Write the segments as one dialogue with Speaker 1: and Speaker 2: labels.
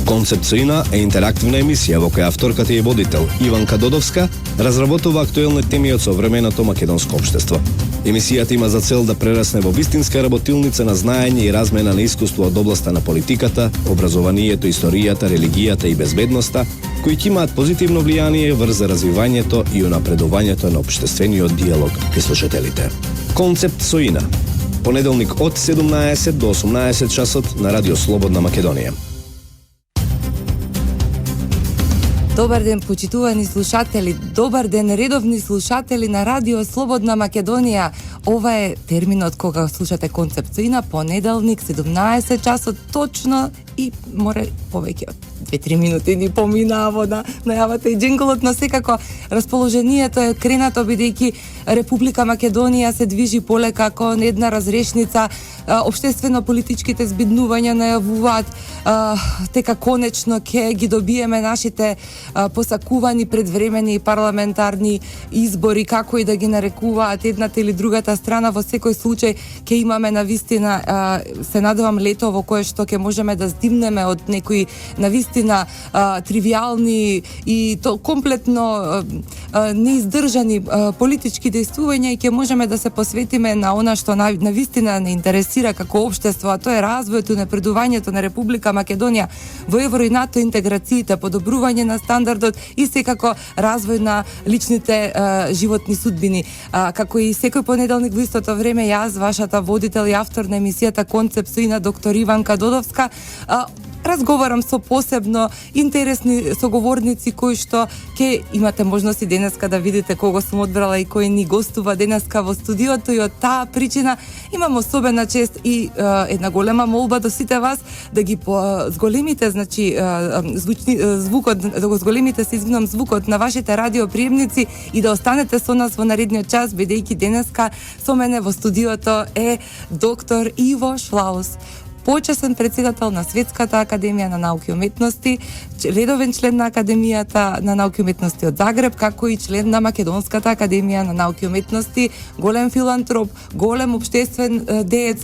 Speaker 1: Концепт Соина е интерактивна емисија во која авторката и водител Иванка Додовска разработува актуелни теми од современото македонско општество. Емисијата има за цел да прерасне во вистинска работилница на знаење и размена на искуство од областа на политиката, образованието, историјата, религијата и безбедноста, кои ќе имаат позитивно влијание врз развивањето и унапредувањето на општествениот диалог кај слушателите. Концепт Соина. Понеделник од 17 до 18 часот на Радио Слободна Македонија.
Speaker 2: Добар ден, почитувани слушатели, добар ден, редовни слушатели на Радио Слободна Македонија. Ова е терминот кога слушате Концепт Соина, понеделник, 17 часот точно и море повеќе од 2-3 минути ни поминава на најавата и джинглот, но секако расположението е кренато бидејќи Република Македонија се движи полека кон една разрешница, општествено-политичките збиднувања најавуваат дека конечно ќе ги добиеме нашите посакувани предвремени парламентарни избори, како и да ги нарекуваат едната или другата страна. Во секој случај ќе имаме навистина, се надевам, лето во кое што ќе можеме да здимнеме од некои навистина тривиални и то комплетно неиздржани политички действувања и ќе можеме да се посветиме на она што навистина не интересира како општество, а тоа е развојот и напредувањето на Република Македонија во евро и НАТО интеграциите, подобрување на стандардот и секако развој на личните животни судбини. Како и секој понеделник во истото време, јас, вашата водител и автор на емисијата Концепт Соина, доктор Иванка Додовска, разговарам со посебно интересни соговорници кои што ќе имате можност и денеска да видите кого сум одбрала и кој ни гостува денеска во студиото, и од таа причина имам особена чест и една голема молба до сите вас да ги зголемите, значи звукот, да го зголемите, се извинам, звукот на вашите радиоприемници и да останете со нас во наредниот час, бидејќи денеска со мене во студиото е доктор Иво Шлаус, почесен председател на Светската академија на науки и уметности, редовен член на Академијата на науки и уметности од Загреб, како и член на Македонската академија на науки и уметности, голем филантроп, голем општествен деец,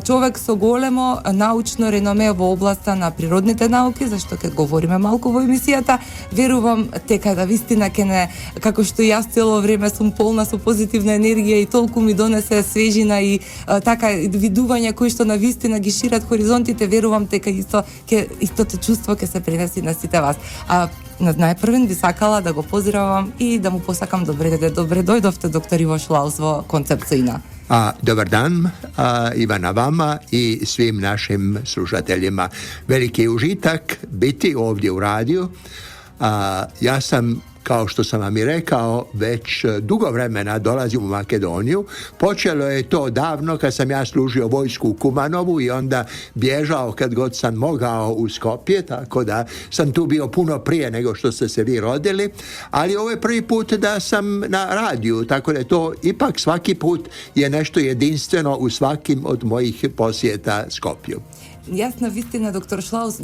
Speaker 2: човек со големо научно реноме во областа на природните науки, зашто ќе говориме малку во емисијата. Верувам дека да вистина ќе не, како што и јас цело време сум полна со позитивна енергија и толку ми донесе свежина и така видувања кои што на вистина ги шират хоризонтите, верувам дека истото чувство ќе се пренеси на сите вас. Најпрвен би сакала да го поздравам и да му посакам добре дојдовте, доктор Иво Шлаус, во Концепт Соина.
Speaker 3: Dobar dan i vama i svim našim slušateljima. Veliki užitak biti ovdje u radiju. Ja sam, kao što sam vam i rekao, već dugo vremena dolazim u Makedoniju. Počelo je to davno kad sam ja služio vojsku u Kumanovu i onda bježao kad god sam mogao u Skopje, tako da sam tu bio puno prije nego što ste se vi rodili, ali ovo je prvi put da sam na radiju, tako da to ipak svaki put je nešto jedinstveno u svakim od mojih posjeta Skopju.
Speaker 2: Јас на вистина, доктор Шлаус,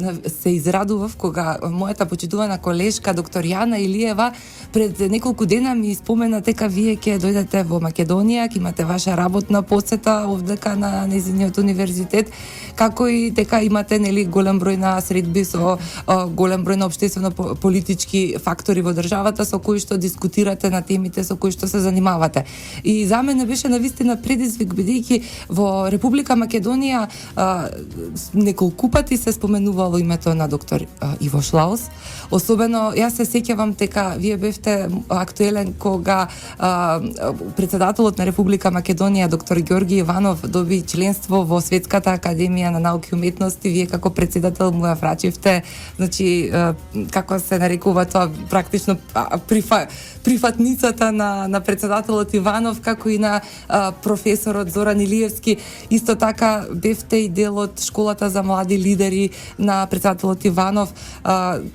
Speaker 2: се израдував кога мојата почитувана колешка доктор Јана Илиева пред неколку дена ми спомена дека вие ќе дојдете во Македонија, ќе имате ваша работна посета овдека на нејзиниот универзитет, како и дека имате голем број на средби со голем број на општествено-политички фактори во државата со кои што дискутирате на темите со кои што се занимавате. И за мене беше на вистина предизвик, бидејќи во Република Македонија неколку пати се споменувало името на доктор Иво Шлаус. Особено, јас се сеќавам дека вие бевте актуелен кога председателот на Република Македонија, доктор Ѓорги Иванов, доби членство во Светската академија на науки и уметности. Вие како председател му ја врачивте, значи, како се нарекува тоа, практично прифатницата на председателот Иванов, како и на професорот Зоран Илиевски. Исто така бевте и дел од школата за млади лидери на председателот Иванов.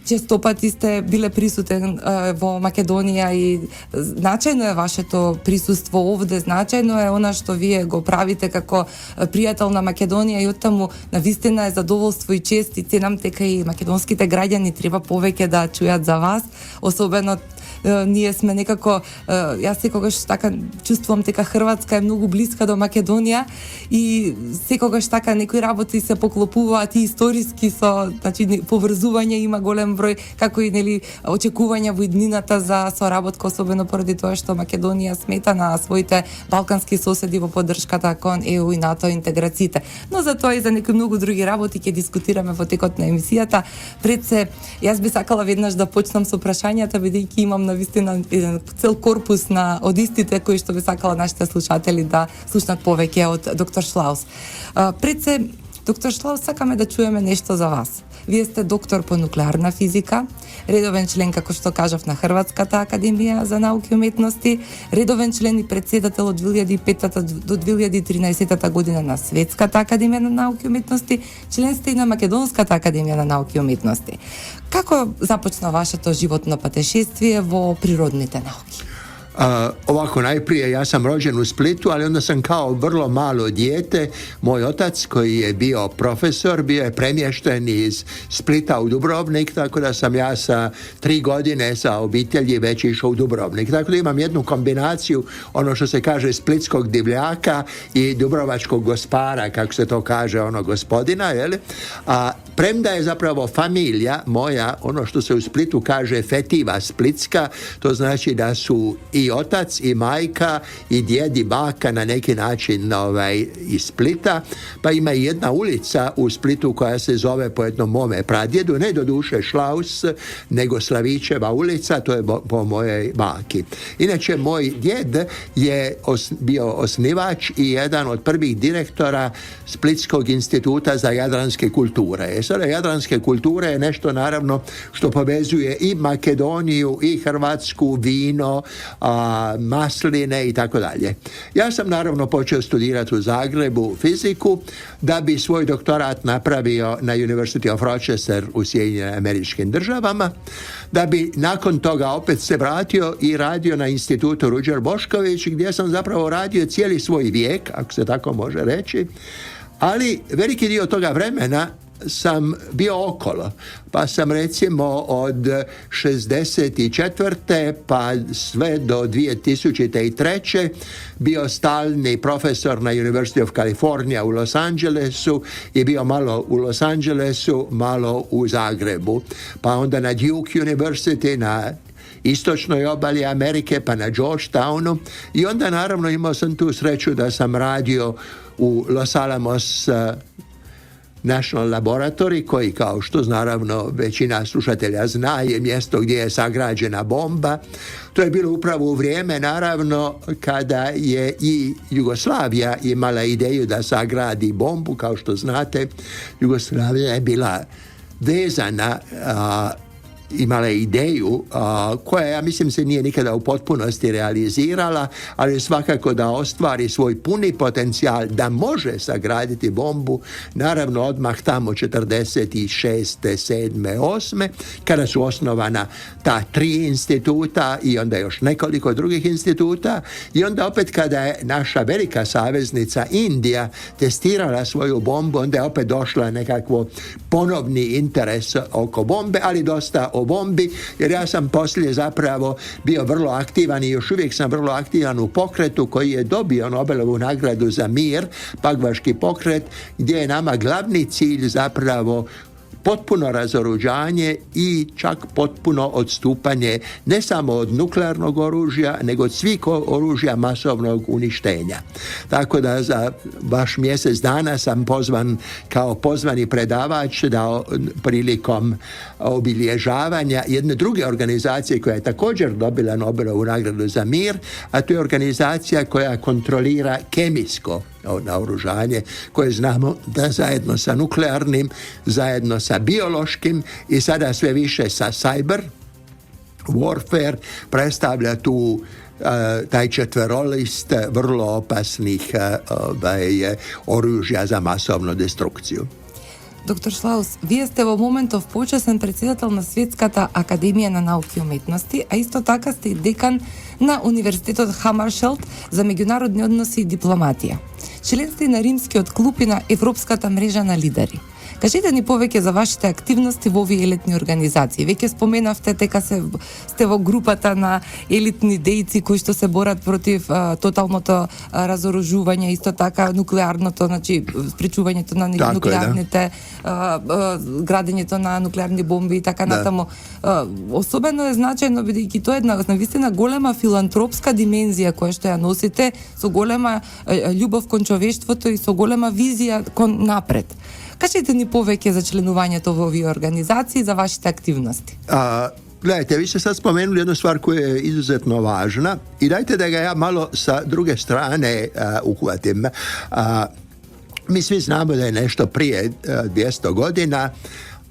Speaker 2: Често пати сте биле присутен во Македонија и значајно е вашето присуство овде, значајно е она што вие го правите како пријател на Македонија и оттаму навистина е задоволство и чест и ценам дека и македонските граѓани треба повеќе да чујат за вас, особено ние сме некако, јас секогаш така чувствувам дека Хрватска е многу блиска до Македонија и секогаш така некои работи се поклопуваат и историски со, значи поврзување има голем број, како и нели очекувања во иднината за соработка, особено поради тоа што Македонија смета на своите балкански соседи во поддршката кон ЕУ и НАТО интеграциите. Но за тоа и за некои многу други работи ќе дискутираме во текот на емисијата. Пред се, јас би сакала веднаш да почнам со прашањата, бидејќи имам навистина еден цел корпус на од истите кои што би сакала нашите слушатели да слушнат повеќе од доктор Шлаус. Пред се, доктор Шлаус, сакаме да чуеме нешто за вас. Вие сте доктор по нуклеарна физика, редовен член, како што кажав, на Хрватската академија за науки и уметности, редовен член и председател од 2005 до 2013 година на Светската академија на науки и уметности, член сте и на Македонската академија на науки и уметности. Како започна вашето животно патешествие во природните науки?
Speaker 3: Ovako, najprije ja sam rođen u Splitu, ali onda sam kao vrlo malo dijete, moj otac koji je bio profesor, bio je premješten iz Splita u Dubrovnik, tako da sam ja sa 3 godine sa obitelji već išao u Dubrovnik. Tako da imam jednu kombinaciju, ono što se kaže splitskog divljaka i dubrovačkog gospara, kako se to kaže, ono gospodina, jel? A premda je zapravo familija moja, ono što se u Splitu kaže fetiva splitska, to znači da su i otac i majka i djed i baka na neki način iz Splita, pa ima i jedna ulica u Splitu koja se zove po jednom mome pradjedu, ne do duše Šlaus, nego Slavićeva ulica, to je po mojoj baki. Inače, moj djed je bio osnivač i jedan od prvih direktora Splitskog instituta za jadranske kulture. Sada jadranske kulture je nešto naravno što povezuje i Makedoniju i Hrvatsku, vino, masline i tako dalje. Ja sam naravno počeo studirati u Zagrebu fiziku da bi svoj doktorat napravio na University of Rochester u Sjedinjenim Američkim Državama, da bi nakon toga opet se vratio i radio na institutu Ruđer Bošković, gdje sam zapravo radio cijeli svoj vijek, ako se tako može reći, ali veliki dio toga vremena sam bio okolo, pa sam recimo od 64. pa sve do 2003. bio stalni profesor na University of California u Los Angelesu i bio malo u Los Angelesu, malo u Zagrebu, pa onda na Duke University na istočnoj obali Amerike, pa na Georgetownu i onda naravno imao sam tu sreću da sam radio u Los Alamos National Laboratory, koji kao što naravno većina slušatelja zna je mjesto gdje je sagrađena bomba. To je bilo upravo u vrijeme naravno kada je i Jugoslavija imala ideju da sagradi bombu. Kao što znate, Jugoslavija je bila vezana, imala je ideju koja, ja mislim, se nije nikada u potpunosti realizirala, ali svakako da ostvari svoj puni potencijal da može sagraditi bombu, naravno odmah tamo 46. 7. 8. kada su osnovana ta 3 instituta i onda još nekoliko drugih instituta i onda opet kada je naša velika saveznica Indija testirala svoju bombu, onda je opet došla nekakvo ponovni interes oko bombe, ali dosta o bombi, jer ja sam poslije zapravo bio vrlo aktivan i još uvijek sam vrlo aktivan u pokretu koji je dobio Nobelovu nagradu za mir, Pagvaški pokret, gdje je nama glavni cilj zapravo potpuno razoružanje i čak potpuno odstupanje ne samo od nuklearnog oružja, nego od svih oružja masovnog uništenja. Tako da za baš mjesec dana sam pozvan kao pozvani predavač da prilikom obilježavanja jedne druge organizacije koja je također dobila Nobelovu nagradu za mir, a to je organizacija koja kontrolira kemijsko naoružanje, koje znamo da zajedno sa nuklearnim, zajedno sa biološkim i sada sve više sa cyber warfare predstavlja tu taj četverolist vrlo opasnih oružja za masovnu destrukciju.
Speaker 2: Доктор Шлаус, вие сте во моментов почесен председател на Светската академија на науки и уметности, а исто така сте и декан на Универзитетот Хамаршелд за меѓународни односи и дипломатија. Член сте на Римскиот клуб и на Европската мрежа на лидери. Кажете ни повеќе за вашите активности во овие елитни организации. Веќе споменавте дека сте во групата на елитни дејци кои што се борат против тоталното разоружување, исто така нуклеарното, значи спречувањето на нуклеарните градењето на нуклеарни бомби и така натаму. Особено е значајно бидејќи тоа е една навистина голема филантропска димензија која што ја носите, со голема љубов кон човештвото и со голема визија кон напред. Кажете ни повеќе за членувањето во овие организации, за вашите активности.
Speaker 3: Gledajte, vi ste sad spomenuli jednu stvar koja je izuzetno važna i dajte da ga ja malo sa druge strane uhvatim. Mi svi znamo da je nešto prije 200 godina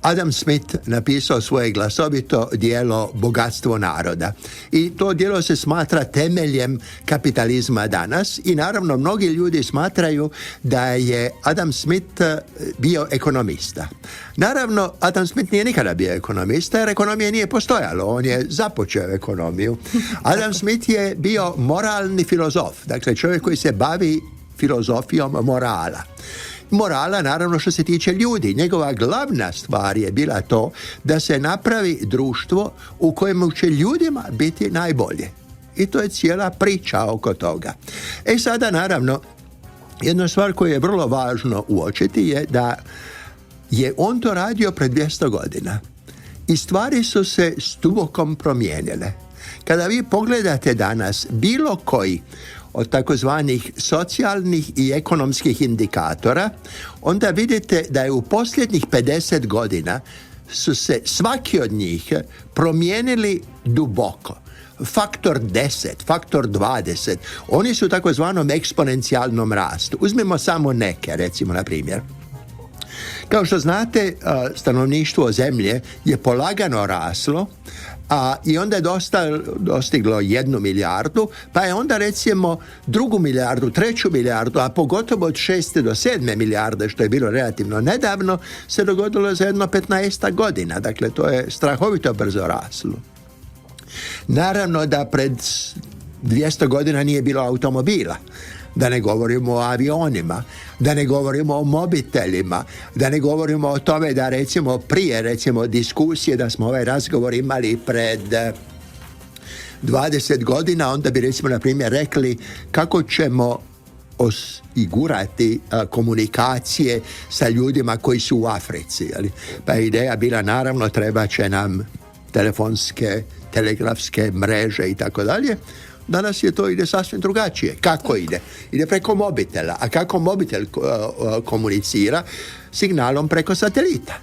Speaker 3: Adam Smith napisao svoje glasovito djelo Bogatstvo naroda. I to djelo se smatra temeljem kapitalizma danas i naravno mnogi ljudi smatraju da je Adam Smith bio ekonomista. Naravno, Adam Smith nije nikada bio ekonomista jer ekonomija nije postojalo. On je započeo ekonomiju. Adam Smith je bio moralni filozof, dakle čovjek koji se bavi filozofijom morala. Morala, naravno, što se tiče ljudi. Njegova glavna stvar je bila to da se napravi društvo u kojemu će ljudima biti najbolje. I to je cijela priča oko toga. Sada, naravno, jedna stvar koju je vrlo važno uočiti je da je on to radio pred 200 godina. I stvari su se stubokom promijenile. Kada vi pogledate danas bilo koji od takozvanih socijalnih i ekonomskih indikatora, onda vidite da je u posljednjih 50 godina su se svaki od njih promijenili duboko. Faktor 10, faktor 20, oni su u takozvanom eksponencijalnom rastu. Uzmimo samo neke, recimo, na primjer. Kao što znate, stanovništvo zemlje je polagano raslo, i onda je dostiglo 1 milijardu, pa je onda recimo 2 milijardu, 3 milijardu, a pogotovo od 6 do 7 milijarde, što je bilo relativno nedavno, se dogodilo za jedno 15 godina. Dakle, to je strahovito brzo raslo. Naravno da pred 200 godina nije bilo automobila. Da ne govorimo o avionima, da ne govorimo o mobitelima, da ne govorimo o tome da prije diskusije da smo ovaj razgovor imali pred 20 godina, onda bi na primjer rekli kako ćemo osigurati komunikacije sa ljudima koji su u Africi. Pa je ideja bila, naravno, treba će nam telefonske, telegrafske mreže i tako dalje. Danas ide sasvim drugačije. Kako ide? Ide preko mobitela. A kako mobitel komunicira? Signalom preko satelita.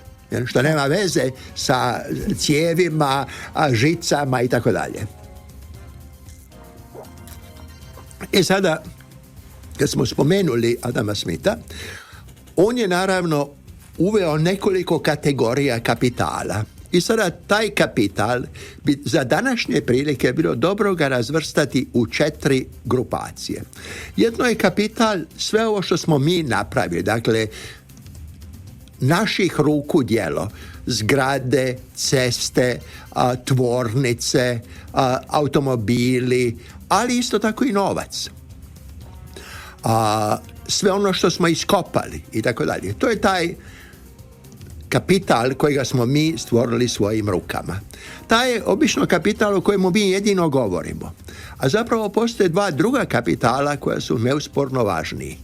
Speaker 3: Što nema veze sa cijevima, žicama i tako dalje. I sada, kad smo spomenuli Adama Smitha, on je naravno uveo nekoliko kategorija kapitala. I sada taj kapital bi za današnje prilike bilo dobro ga razvrstati u 4 grupacije. Jedno je kapital sve ovo što smo mi napravili, dakle naših ruku djelo, zgrade, ceste, tvornice, automobili, ali isto tako i novac. Sve ono što smo iskopali i tako dalje. To je taj kapital kojega smo mi stvorili svojim rukama. Taj je obično kapital o kojemu mi jedino govorimo. A zapravo postoje 2 druga kapitala koja su neusporno važniji.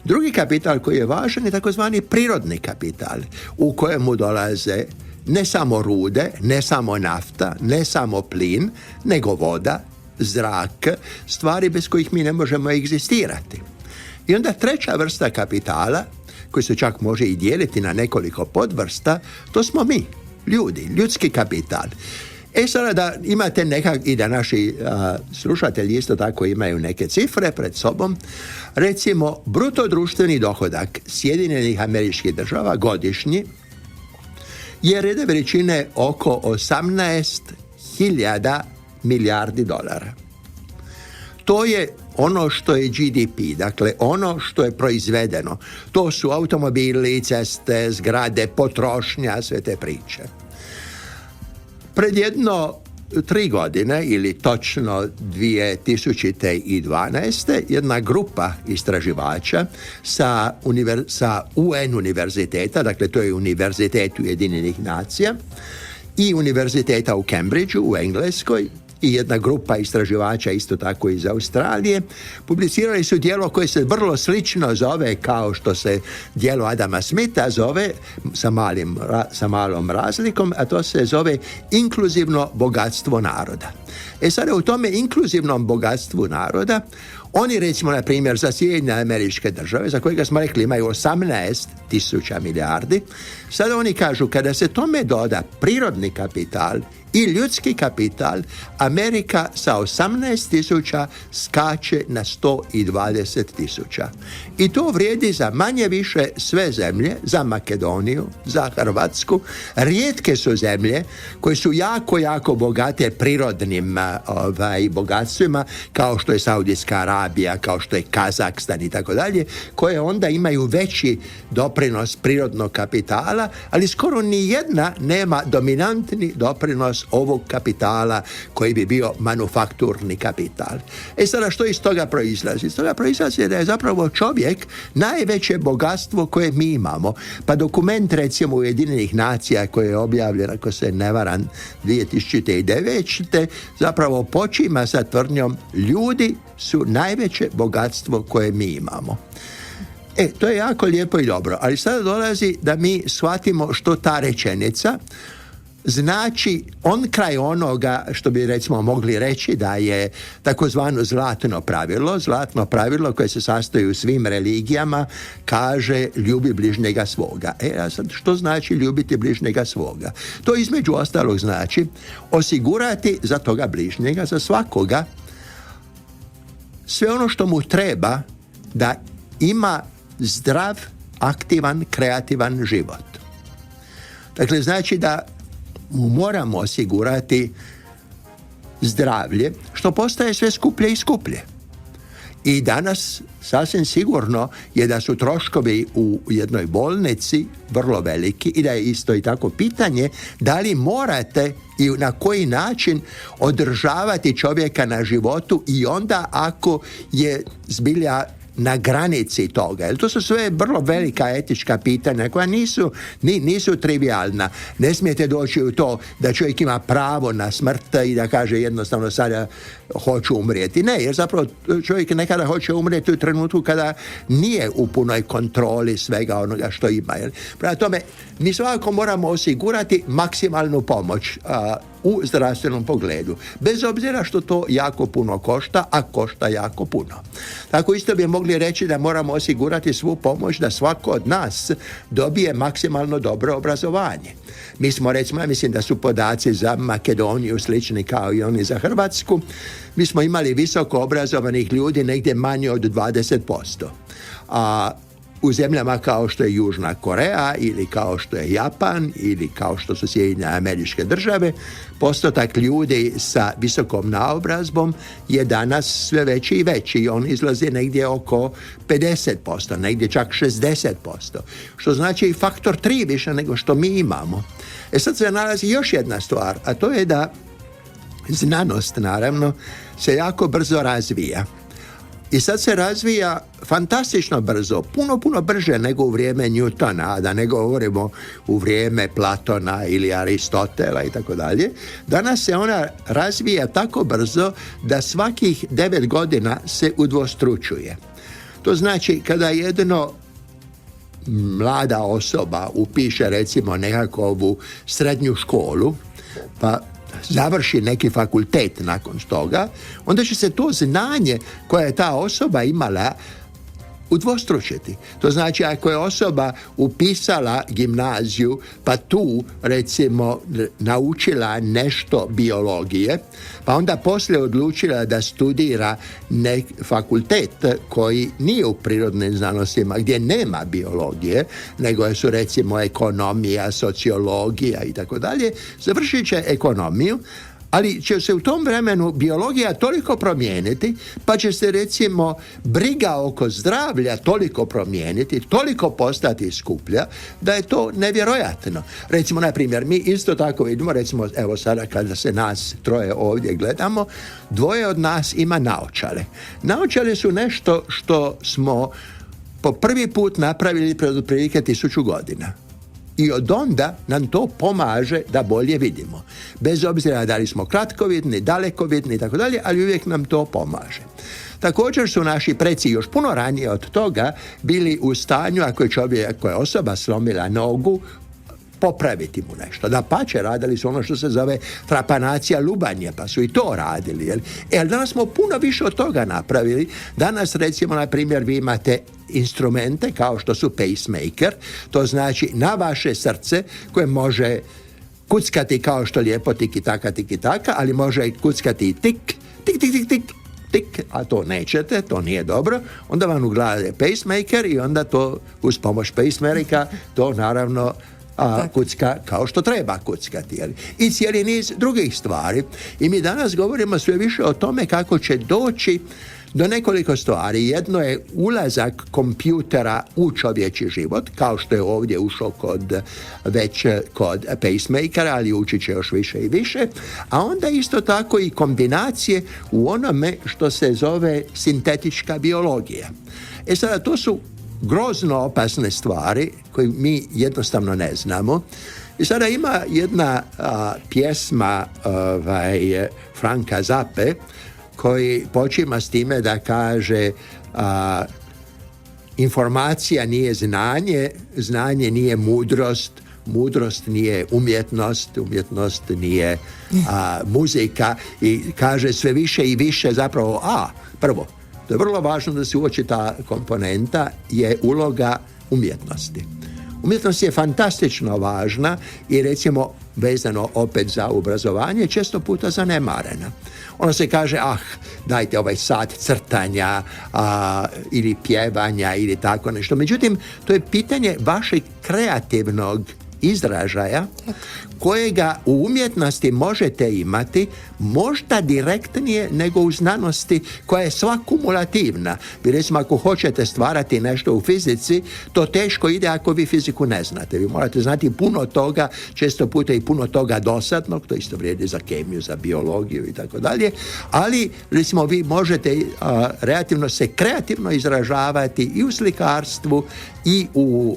Speaker 3: Drugi kapital koji je važan je takozvani prirodni kapital, u kojemu dolaze ne samo rude, ne samo nafta, ne samo plin, nego voda, zrak, stvari bez kojih mi ne možemo egzistirati. I onda treća vrsta kapitala, koji se čak može i dijeliti na nekoliko podvrsta, to smo mi, ljudi, ljudski kapital. Sada da imate i da naši slušatelji isto tako imaju neke cifre pred sobom, recimo bruto društveni dohodak Sjedinjenih Američkih Država godišnji je reda veličine oko 18.000 milijardi dolara. To je ono što je GDP, dakle ono što je proizvedeno. To su automobili, ceste, zgrade, potrošnja, sve te priče. Pred jedno 3 godine ili točno 2012. jedna grupa istraživača sa UN univerziteta, dakle to je Univerzitet Ujedinjenih nacija i univerziteta u Cambridgeu u Engleskoj i jedna grupa istraživača isto tako iz Australije publicirali su djelo koje se vrlo slično zove kao što se djelo Adama Smitha zove sa malom razlikom, a to se zove Inkluzivno bogatstvo naroda. Sada u tome inkluzivnom bogatstvu naroda oni recimo na primjer za Sjedinjene Američke Države za kojega smo rekli imaju 18.000 milijardi, sada oni kažu kada se tome doda prirodni kapital i ljudski kapital, Amerika sa 18.000 skače na 120.000. I to vrijedi za manje više sve zemlje, za Makedoniju, za Hrvatsku. Rijetke su zemlje koje su jako, jako bogate prirodnim bogatstvima, kao što je Saudijska Arabija, kao što je Kazakstan i tako dalje, koje onda imaju veći doprinos prirodnog kapitala, ali skoro ni jedna nema dominantni doprinos ovog kapitala koji bi bio manufakturni kapital. Sada što iz toga proizlazi? Iz toga proizlazi da je zapravo čovjek najveće bogatstvo koje mi imamo. Pa dokument recimo Ujedinjenih nacija koji je objavljen, ako se ne varam, 2009. zapravo počima sa tvrdnjom ljudi su najveće bogatstvo koje mi imamo. To je jako lijepo i dobro, ali sada dolazi da mi shvatimo što ta rečenica znači on kraj onoga što bi recimo mogli reći da je takozvano zlatno pravilo koje se sastoji u svim religijama, kaže ljubi bližnjega svoga. A sad što znači ljubiti bližnjega svoga? To između ostalog znači osigurati za toga bližnjega, za svakoga, sve ono što mu treba da ima zdrav, aktivan, kreativan život. Dakle, znači da mu moramo osigurati zdravlje, što postaje sve skuplje i skuplje. I danas sasvim sigurno je da su troškovi u jednoj bolnici vrlo veliki i da je isto i tako pitanje da li morate i na koji način održavati čovjeka na životu i onda ako je zbilja na granici toga. Jer to su sve vrlo velika etička pitanja koja nisu trivialna. Ne smijete doći u to da čovjek ima pravo na smrt i da kaže jednostavno sada hoću umrijeti. Ne, jer zapravo čovjek nekada hoće umrijeti u trenutku kada nije u punoj kontroli svega onoga što ima. Prema tome, mi svakako moramo osigurati maksimalnu pomoć u zdravstvenom pogledu. Bez obzira što to jako puno košta, a košta jako puno. Tako isto bi mogli reći da moramo osigurati svu pomoć da svako od nas dobije maksimalno dobro obrazovanje. Mi smo recimo, ja mislim da su podaci za Makedoniju slični kao i oni za Hrvatsku. Mi smo imali visoko obrazovanih ljudi negdje manje od 20%. A u zemljama kao što je Južna Koreja ili kao što je Japan ili kao što su Sjedinjene Američke Države, postotak ljudi sa visokom naobrazbom je danas sve veći i veći i on izlazi negdje oko 50%, negdje čak 60%, što znači faktor 3 više nego što mi imamo. Sad se nalazi još jedna stvar, a to je da znanost naravno se jako brzo razvija. I sad se razvija fantastično brzo, puno brže nego u vrijeme Newtona, a da ne govorimo u vrijeme Platona ili Aristotela i tako dalje. Danas se ona razvija tako brzo da svakih 9 godina se udvostručuje. To znači kada jedno mlada osoba upiše recimo nekakvu srednju školu, pa završi neki fakultet nakon toga, onda će se to znanje koje je ta osoba imala udvostručiti. To znači ako je osoba upisala gimnaziju pa tu recimo naučila nešto biologije, pa onda poslije odlučila da studira fakultet koji nije u prirodnim znanostima gdje nema biologije, nego su recimo ekonomija, sociologija i tako dalje, završit će ekonomiju, Ali će se u tom vremenu biologija toliko promijeniti, pa će se recimo briga oko zdravlja toliko promijeniti, toliko postati skuplja, da je to nevjerojatno. Recimo, na primjer, mi isto tako vidimo, recimo, evo sada kada se nas troje ovdje gledamo, dvoje od nas ima naočale. Naočale su nešto što smo po prvi put napravili pred otprilike 1000 godina. I od onda nam to pomaže da bolje vidimo. Bez obzira da li smo kratkovidni, dalekovidni i tako dalje, ali uvijek nam to pomaže. Također su naši preci još puno ranije od toga bili u stanju, ako je osoba slomila nogu, popraviti mu nešto. Dapače, radili su ono što se zove trapanacija lubanje, pa su i to radili. Danas smo puno više od toga napravili. Danas, recimo, na primjer, vi imate instrumente kao što su pacemaker, to znači na vaše srce koje može kuckati kao što lijepo tiki taka, ali može kuckati i tik, a to nećete, to nije dobro, onda vam uglade pacemaker i onda to uz pomoć pacemakera to naravno kucka kao što treba kuckati. I cijeli niz drugih stvari. I mi danas govorimo sve više o tome kako će doći do nekoliko stvari. Jedno je ulazak kompjutera u čovječji život, kao što je ovdje ušao kod pacemakera, ali ući će još više i više. A onda isto tako i kombinacije u onome što se zove sintetička biologija. Sada, to su grozno opasne stvari koje mi jednostavno ne znamo. I sada ima jedna pjesma Franka Zappe koji počima s time da kaže informacija nije znanje, znanje nije mudrost, mudrost nije umjetnost, umjetnost nije muzika, i kaže sve više i više zapravo prvo, to je vrlo važno da se uoči ta komponenta, je uloga umjetnosti. Umjetnost je fantastično važna i recimo vezano opet za obrazovanje često puta zanemarena. Ono se kaže, dajte ovaj sat crtanja ili pjevanja ili tako nešto. Međutim, to je pitanje vašeg kreativnog izražaja kojega u umjetnosti možete imati možda direktnije nego u znanosti koja je sva kumulativna. Vi recimo ako hoćete stvarati nešto u fizici, to teško ide ako vi fiziku ne znate. Vi morate znati puno toga, često puta i puno toga dosadnog, to isto vrijedi za kemiju, za biologiju i tako dalje, ali recimo vi možete relativno se kreativno izražavati i u slikarstvu i u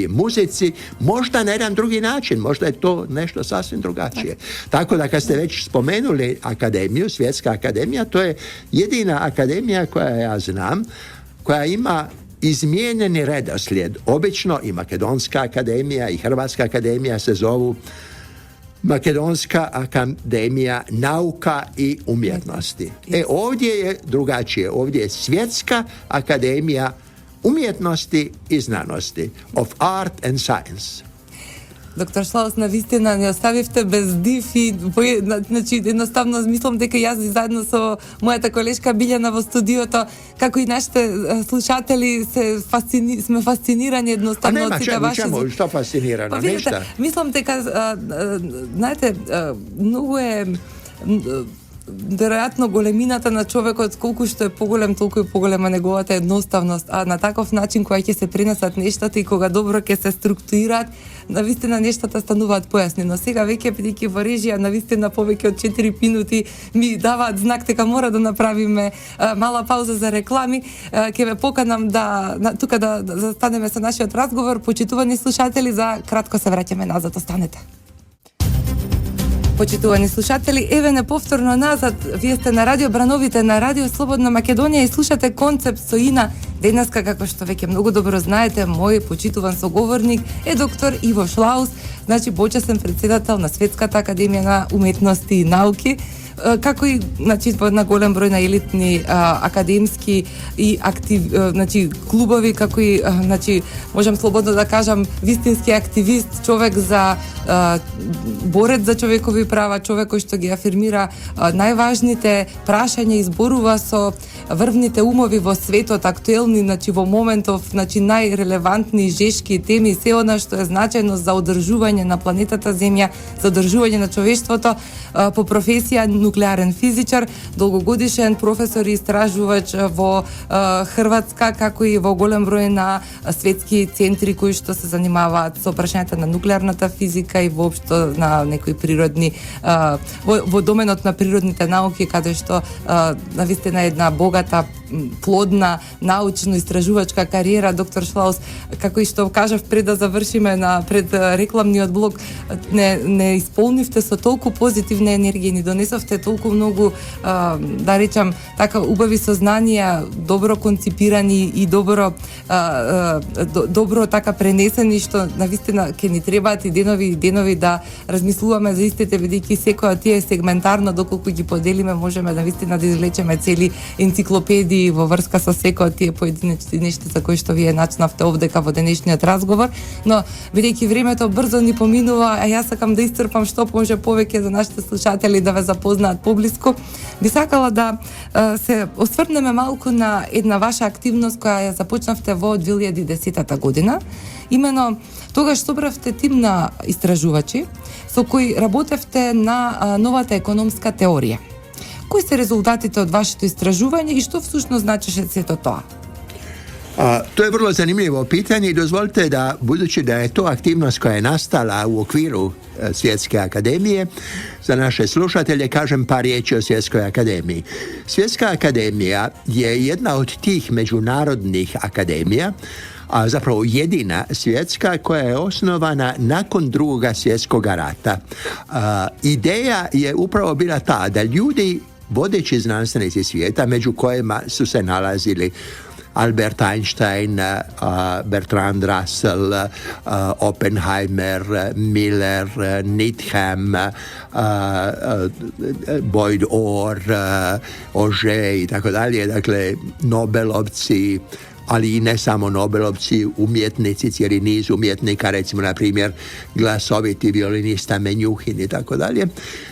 Speaker 3: muzici, možda na jedan drugi način, možda je to nešto sasvim drugačije. Tako da kad ste već spomenuli akademiju, Svjetska akademija, to je jedina akademija koja ja znam, koja ima izmijenjeni redoslijed. Obično i Makedonska akademija i Hrvatska akademija se zovu Makedonska akademija nauka i umjetnosti. Ovdje je drugačije. Ovdje je Svjetska akademija umjetnosti i znanosti. Of Art and Science.
Speaker 2: Доктор Шлаус, навистина не оставивте без див и значи едноставно мислам дека јас заедно со мојата колешка Билјана во студиото, како и нашите слушатели сме фасцинирани едноставно од сите ваши.
Speaker 3: Нема што фасцинирано, нешта.
Speaker 2: Мислам дека знаете, многу е веројатно големината на човекот, колку што е поголем, толку и поголема неговата едноставност, а на таков начин кога ќе се пренесат нештата и кога добро ќе се структурираат, навистина нештата стануваат појасни. Но сега веќе бидејќи во режија навистина повеќе од 4 минути ми даваат знак дека мора да направиме мала пауза за реклами, ќе ве поканам тука да застанеме со нашиот разговор. Почитувани слушатели, за кратко се враќаме назад, останете. Почитувани слушатели, еве не повторно назад, вие сте на Радио Брановите, на Радио Слободна Македонија и слушате Концепт со Ина. Денеска, како што веќе многу добро знаете, мој почитуван соговорник е доктор Иво Шлаус, значи почесен председател на Светската академија на уметности и науки. како и значи на голем број на елитни академски и значи клубови, како и значи можам слободно да кажам вистински активист, човек за борец за човекови права, човек кој што ги афирмира најважните прашања и зборува со врвните умови во светот, актуелни, значи во моментов, значи најрелевантни жешки теми, се она што е значајно за одржување на планетата Земја, за одржување на човештвото, по професија нуклеарен физичар, долгогодишен професор и истражувач во Хрватска, како и во голем број на светски центри кои што се занимаваат со прашањата на нуклеарната физика и воопшто на некои природни во доменот на природните науки, каде што навистина една богата, плодна научно-истражувачка кариера. Доктор Шлаус, како и што кажав пред да завршиме пред рекламниот блок, не исполнивте со толку позитивна енергија, ни донесовте толку многу, да речам, така убави сознанија, добро конципирани и добро така пренесени, што навистина ќе ни требаат и денови да размислуваме за истите, бидејќи секој од тие сегментарно, доколку ги поделиме, можеме навистина да извлечеме цели енциклопедии во врска со секој од тие поединечни нешта за кои што вие начнавте овдека во денешниот разговор, но бидејќи времето брзо ни поминува, а јас сакам да исцрпам што може повеќе за нашите слушатели да ве запознаат поблиску, би сакала да се осврнеме малку на една ваша активност која ја започнавте во 2010 година. Имено тогаш собравте тим на истражувачи со кои работевте на новата економска теорија. Кои се резултатите од вашето истражување и што всушност значеше сето тоа?
Speaker 3: To je vrlo zanimljivo pitanje i dozvolite da, budući da je to aktivnost koja je nastala u okviru Svjetske akademije, za naše slušatelje kažem par riječi o Svjetskoj akademiji. Svjetska akademija je jedna od tih međunarodnih akademija, a zapravo jedina svjetska koja je osnovana nakon Drugoga svjetskog rata. Ideja je upravo bila ta da ljudi, vodeći znanstvenici svijeta, među kojima su se nalazili Albert Einstein, Bertrand Russell, Oppenheimer, Miller, Needham, Boyd Orr, Auger i tako dalje, dakle Nobelovci, ali i ne samo Nobelovci, umjetnici, cijeli niz umjetnika, recimo na primjer glasoviti violinista Menjuhin i tako dalje.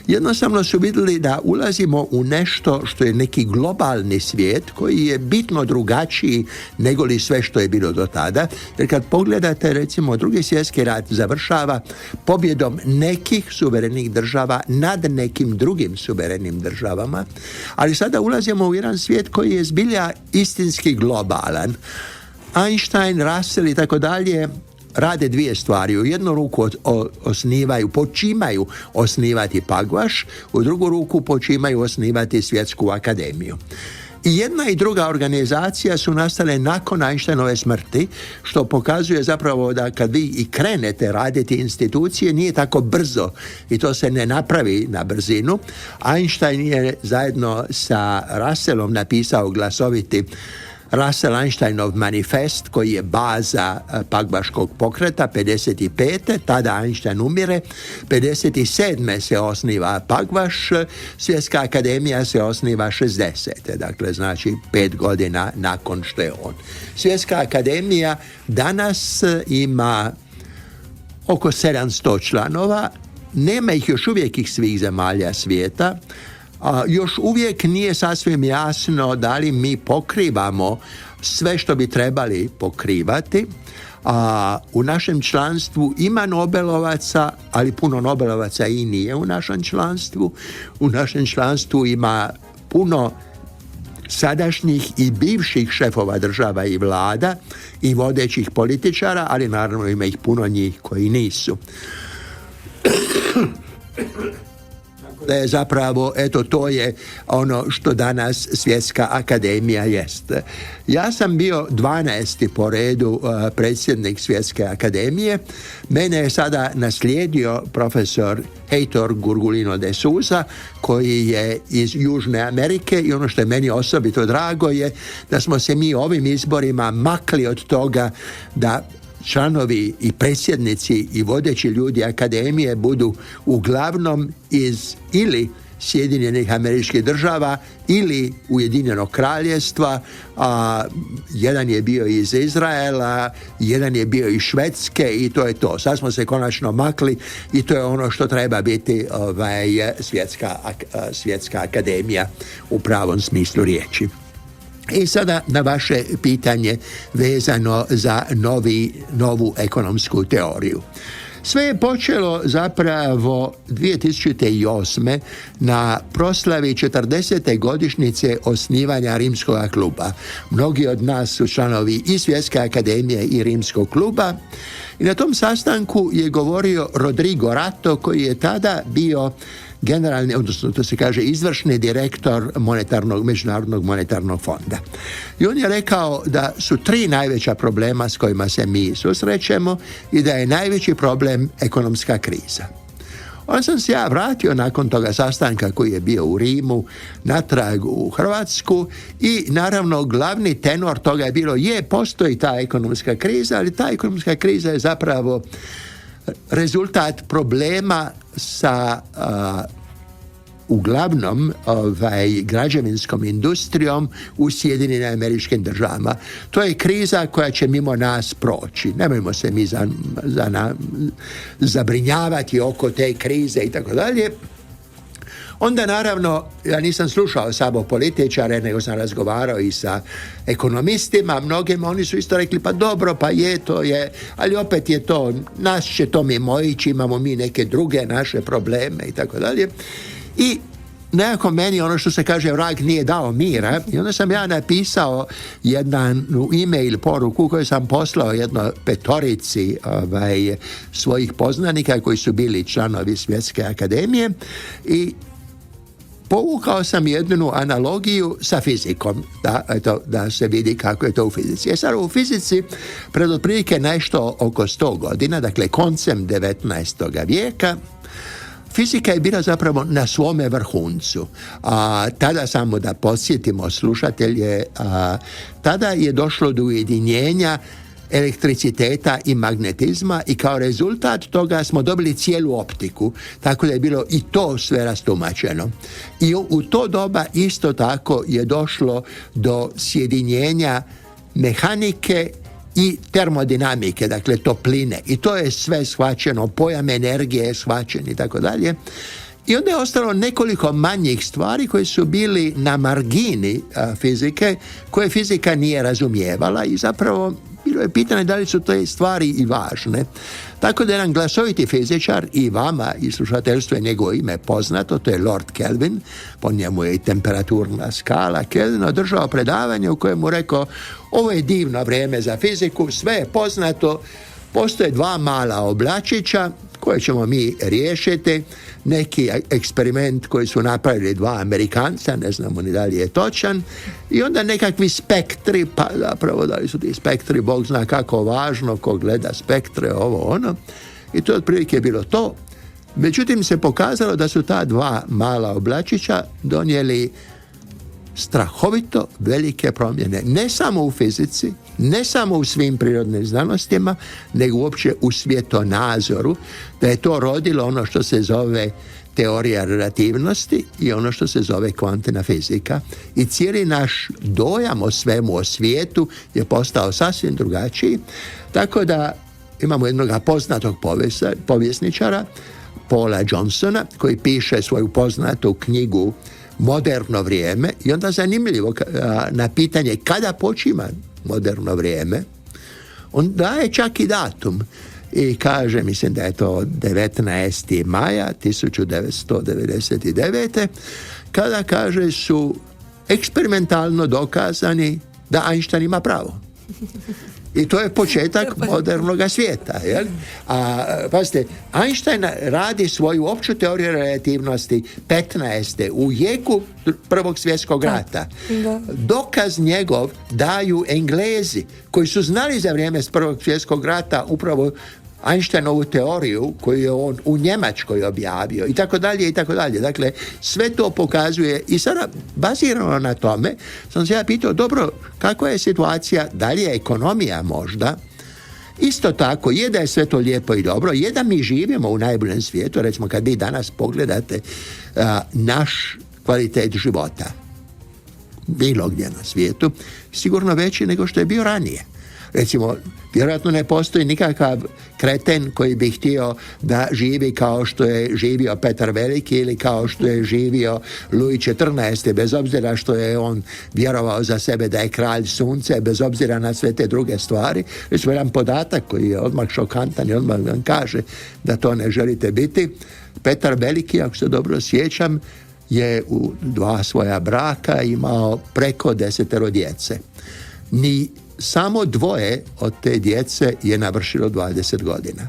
Speaker 3: Jednostavno su vidjeli da ulazimo u nešto što je neki globalni svijet koji je bitno drugačiji nego li sve što je bilo do tada. Jer kad pogledate, recimo, Drugi svjetski rat završava pobjedom nekih suverenih država nad nekim drugim suverenim državama, ali sada ulazimo u jedan svijet koji je zbilja istinski globalan. Einstein, Russell i tako dalje rade dvije stvari. U jednu ruku počimaju osnivati Pagvaš, u drugu ruku počimaju osnivati Svjetsku akademiju. I jedna i druga organizacija su nastale nakon Einsteinove smrti, što pokazuje zapravo da kad vi i krenete raditi institucije, nije tako brzo i to se ne napravi na brzinu. Einstein je zajedno sa Russellom napisao glasoviti Russell-Einsteinov manifest koji je baza Pagvaškog pokreta 55. Tada Einstein umire. 57. se osniva Pagvaš, Svjetska akademija se osniva 60. Dakle, znači 5 godina nakon što je on. Svjetska akademija danas ima oko 700 članova. Nema ih još uvijek ih svih zemalja svijeta. Još uvijek nije sasvim jasno da li mi pokrivamo sve što bi trebali pokrivati. U našem članstvu ima Nobelovaca, ali puno Nobelovaca i nije u našem članstvu. U našem članstvu ima puno sadašnjih i bivših šefova država i vlada i vodećih političara, ali naravno ima ih puno njih koji nisu. Da je zapravo, eto, to je ono što danas Svjetska akademija jest. Ja sam bio 12. po redu predsjednik Svjetske akademije. Mene je sada naslijedio profesor Heitor Gurgulino de Souza, koji je iz Južne Amerike, i ono što je meni osobito drago je da smo se mi ovim izborima makli od toga da članovi i predsjednici i vodeći ljudi akademije budu uglavnom iz ili Sjedinjenih Američkih Država ili Ujedinjenog Kraljevstva, jedan je bio iz Izraela, jedan je bio iz Švedske i to je to. Sad smo se konačno makli i to je ono što treba biti svjetska akademija u pravom smislu riječi. I sada na vaše pitanje vezano za novu ekonomsku teoriju. Sve je počelo zapravo 2008. na proslavi 40. godišnjice osnivanja Rimskog kluba. Mnogi od nas su članovi i Svjetske akademije i Rimskog kluba i na tom sastanku je govorio Rodrigo Rato, koji je tada bio generalni, odnosno to se kaže izvršni direktor Međunarodnog monetarnog fonda. I on je rekao da su 3 najveća problema s kojima se mi susrećemo i da je najveći problem ekonomska kriza. Onda sam se ja vratio nakon toga sastanka koji je bio u Rimu, natrag u Hrvatsku i naravno glavni tenor toga je bilo postoji ta ekonomska kriza, ali ta ekonomska kriza je zapravo rezultat problema sa uglavnom građevinskom industrijom u Sjedinjenim Američkim Državama. To je kriza koja će mimo nas proći. Nemojmo se mi zabrinjavati oko te krize i tako dalje. Onda naravno, ja nisam slušao samo političare, nego sam razgovarao i sa ekonomistima, mnogima, oni su isto rekli, pa dobro, pa to je, ali opet je to, nas će to mimoići, imamo mi neke druge naše probleme i tako dalje. I nekako meni ono što se kaže vrag nije dao mira i onda sam ja napisao jednu e-mail poruku koju sam poslao jednoj 5 svojih poznanika koji su bili članovi Svjetske akademije i povukao sam jednu analogiju sa fizikom, da se vidi kako je to u fizici. Sad u fizici pred otprilike nešto oko 100 godina, dakle koncem 19. vijeka, fizika je bila zapravo na svome vrhuncu. Tada samo da podsjetimo slušatelje, tada je došlo do ujedinjenja elektriciteta i magnetizma i kao rezultat toga smo dobili cijelu optiku, tako da je bilo i to sve rastumačeno. I u to doba isto tako je došlo do sjedinjenja mehanike i termodinamike, dakle topline, i to je sve shvaćeno, pojam energije je shvaćen i tako dalje. I onda je ostalo nekoliko manjih stvari koje su bili na margini fizike, koje fizika nije razumijevala i zapravo bilo je pitanje da li su te stvari i važne. Tako da jedan glasoviti fizičar, i vama i slušateljstvo je njegovo ime poznato, to je Lord Kelvin, po njemu je i temperaturna skala Kelvin, održao predavanje u kojemu rekao, ovo je divno vrijeme za fiziku, sve je poznato, postoje 2 mala oblačića koje ćemo mi riješiti, neki eksperiment koji su napravili 2 Amerikanca, ne znamo ni da li je točan, i onda nekakvi spektri, pa zapravo da li su ti spektri, Bog zna kako važno, ko gleda spektre, ovo ono, i to je otprilike bilo to. Međutim se pokazalo da su ta 2 mala oblačića donijeli strahovito velike promjene, ne samo u fizici, ne samo u svim prirodnim znanostima, nego uopće u svjetonazoru, da je to rodilo ono što se zove teorija relativnosti i ono što se zove kvantna fizika. I cijeli naš dojam o svemu, o svijetu je postao sasvim drugačiji, tako da imamo jednog poznatog povjesničara, Paula Johnsona, koji piše svoju poznatu knjigu Moderno vrijeme, i onda zanimljivo na pitanje kada počima moderno vrijeme, on daje čak i datum i kaže, mislim da je to 19. maja 1999. kada kaže su eksperimentalno dokazani da Einstein ima pravo. I to je početak modernog svijeta. Jel? Pazite, Einstein radi svoju opću teoriju relativnosti 15. u jeku Prvog svjetskog rata. Dokaz njegov daju Englezi koji su znali za vrijeme Prvog svjetskog rata upravo Einsteinovu teoriju koju je on u Njemačkoj objavio i tako dalje i tako dalje. Dakle, sve to pokazuje i sada bazirano na tome sam se ja pitao, dobro, kakva je situacija, da li je ekonomija možda Isto tako, je da je sve to lijepo i dobro, je da mi živimo u najboljem svijetu, recimo kad vi danas pogledate naš kvalitet života, bilo gdje na svijetu, sigurno veći nego što je bio ranije. Recimo, vjerojatno ne postoji nikakav kreten koji bi htio da živi kao što je živio Petar Veliki ili kao što je živio Luj XIV, bez obzira što je on vjerovao za sebe da je kralj sunce, bez obzira na sve te druge stvari. Recimo, jedan podatak koji je odmah šokantan i odmah vam kaže da to ne želite biti. Petar Veliki, ako se dobro sjećam, je u 2 svoja braka imao preko 10 djece. Ni samo 2 od te djece je navršilo 20 godina.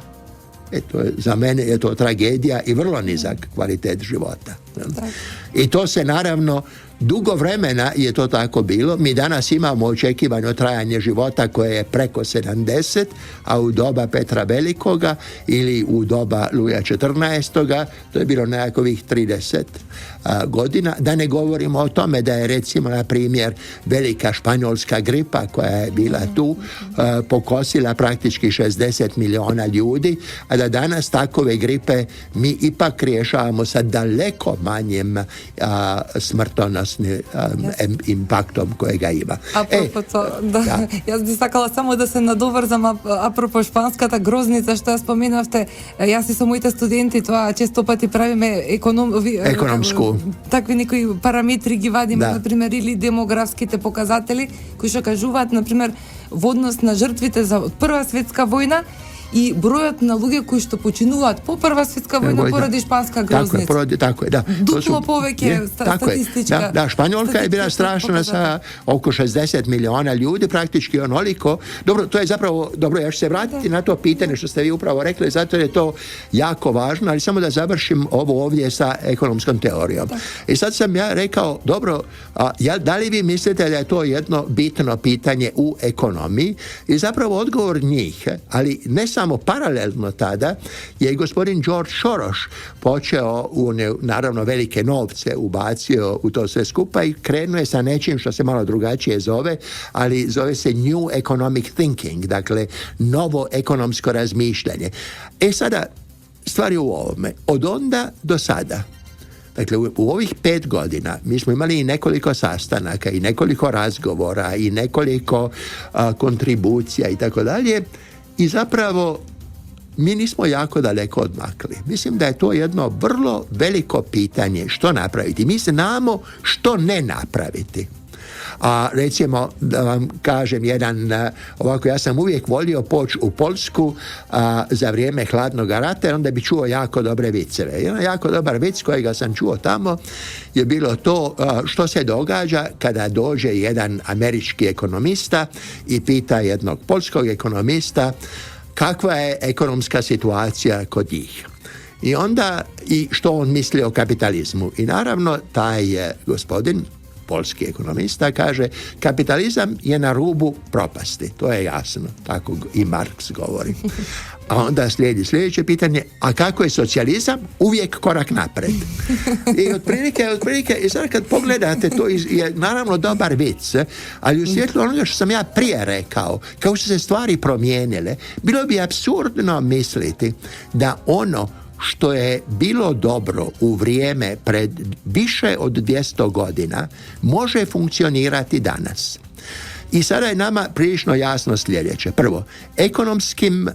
Speaker 3: Za mene je to tragedija i vrlo nizak kvalitet života. I to se naravno dugo vremena je to tako bilo. Mi danas imamo očekivano trajanje života koje je preko 70, a u doba Petra Velikoga ili u doba Luja XIV to je bilo nekakvih 30 godina. Da ne govorimo o tome da je recimo na primjer velika španjolska gripa koja je bila tu pokosila praktički 60 milijuna ljudi, a da danas takove gripe mi ipak rješavamo sa daleko manjim smrtonosnim impaktom kojega ima.
Speaker 2: Apropo да. Јас би сакала само да се надоврзам апропо шпанската грозница што ја споменавте. Јас и со моите студенти тоа често пати правиме економску. Такви некои параметри ги вадиме, на пример, или демографските показатели кои што кажуваат, на пример, во однос на жртвите за Прва светска војна и бројот на луѓе кои што починуваат по Прва светска војна поради шпанска грозница.
Speaker 3: Tako je, da.
Speaker 2: Дупло повеќе статистичка.
Speaker 3: Da, Španjolka je bila strašna sa oko 60 miliona ljudi, praktički onoliko. Dobro, to je zapravo, dobro, ja ću se vratiti na to pitanje što ste vi upravo rekli, zato je to jako važno, ali samo da završim ovo ovdje sa ekonomskom teorijom. I sad sam ja rekao, dobro, da li vi mislite da je to jedno bitno pitanje u ekonomiji? I zapravo odgovor njih, ali ne samo paralelno tada, je i gospodin George Soros počeo naravno velike novce ubacio u to sve skupa i krenuo je sa nečim što se malo drugačije zove, ali zove se New Economic Thinking, dakle novo ekonomsko razmišljanje. Sada stvari u ovome. Od onda do sada, dakle u ovih 5 godina mi smo imali i nekoliko sastanaka i nekoliko razgovora i nekoliko kontribucija i tako dalje. I zapravo mi nismo jako daleko odmakli. Mislim da je to jedno vrlo veliko pitanje što napraviti. Mi znamo što ne napraviti. Recimo, da vam kažem ovako, ja sam uvijek volio poći u Poljsku za vrijeme hladnog rata, jer onda bi čuo jako dobre viceve. Jedan jako dobar vic kojega sam čuo tamo je bilo to što se događa kada dođe jedan američki ekonomista i pita jednog poljskog ekonomista kakva je ekonomska situacija kod njih. I onda, i što on misli o kapitalizmu. I naravno, taj gospodin, poljski ekonomista, kaže kapitalizam je na rubu propasti. To je jasno, tako i Marks govori. A onda slijedi sljedeće pitanje, a kako je socijalizam? Uvijek korak napred. I otprilike, i sad kad pogledate, to je naravno dobar vic, ali u svjetlu onoga što sam ja prije rekao, kao su se stvari promijenile, bilo bi apsurdno misliti da ono što je bilo dobro u vrijeme pred više od 200 godina može funkcionirati danas. I sada je nama prilično jasno sljedeće. Prvo, ekonomskim